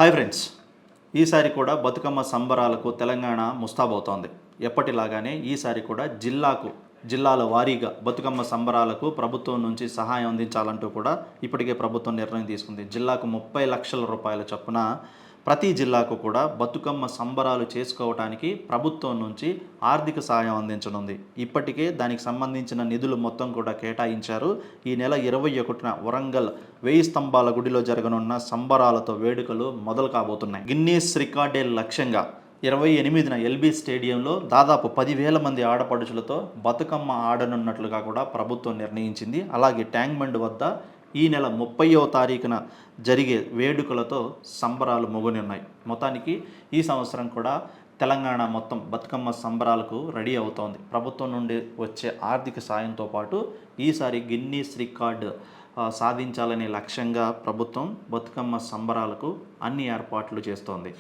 Hi friends, ఈసారి కూడా బతుకమ్మ సంబరాలకు తెలంగాణ ముస్తాబవుతోంది. ఎప్పటిలాగానే ఈసారి కూడా జిల్లాల వారీగా బతుకమ్మ సంబరాలకు ప్రభుత్వం నుంచి సహాయం అందించాలంటూ కూడా ఇప్పటికే ప్రభుత్వం నిర్ణయం తీసుకుంది. జిల్లాకు 30 లక్షల రూపాయల చొప్పున ప్రతి జిల్లాకు కూడా బతుకమ్మ సంబరాలు చేసుకోవటానికి ప్రభుత్వం నుంచి ఆర్థిక సహాయం అందించనుంది. ఇప్పటికే దానికి సంబంధించిన నిధులు మొత్తం కూడా కేటాయించారు. ఈ నెల 21న వరంగల్ 1000 స్తంభాల గుడిలో జరగనున్న సంబరాలతో వేడుకలు మొదలు కాబోతున్నాయి. గిన్నీస్ రికార్డే లక్ష్యంగా 28న ఎల్బీ స్టేడియంలో దాదాపు 10,000 మంది ఆడపడుచులతో బతుకమ్మ ఆడనున్నట్లుగా కూడా ప్రభుత్వం నిర్ణయించింది. అలాగే ట్యాంక్ బండ్ వద్ద ఈ నెల 30వ తారీఖున జరిగే వేడుకలతో సంబరాలు ముగినున్నాయి. మొత్తానికి ఈ సంవత్సరం కూడా తెలంగాణ మొత్తం బతుకమ్మ సంబరాలకు రెడీ అవుతోంది. ప్రభుత్వం నుండి వచ్చే ఆర్థిక సాయంతో పాటు ఈసారి గిన్నీస్ రికార్డు సాధించాలనే లక్ష్యంగా ప్రభుత్వం బతుకమ్మ సంబరాలకు అన్ని ఏర్పాట్లు చేస్తోంది.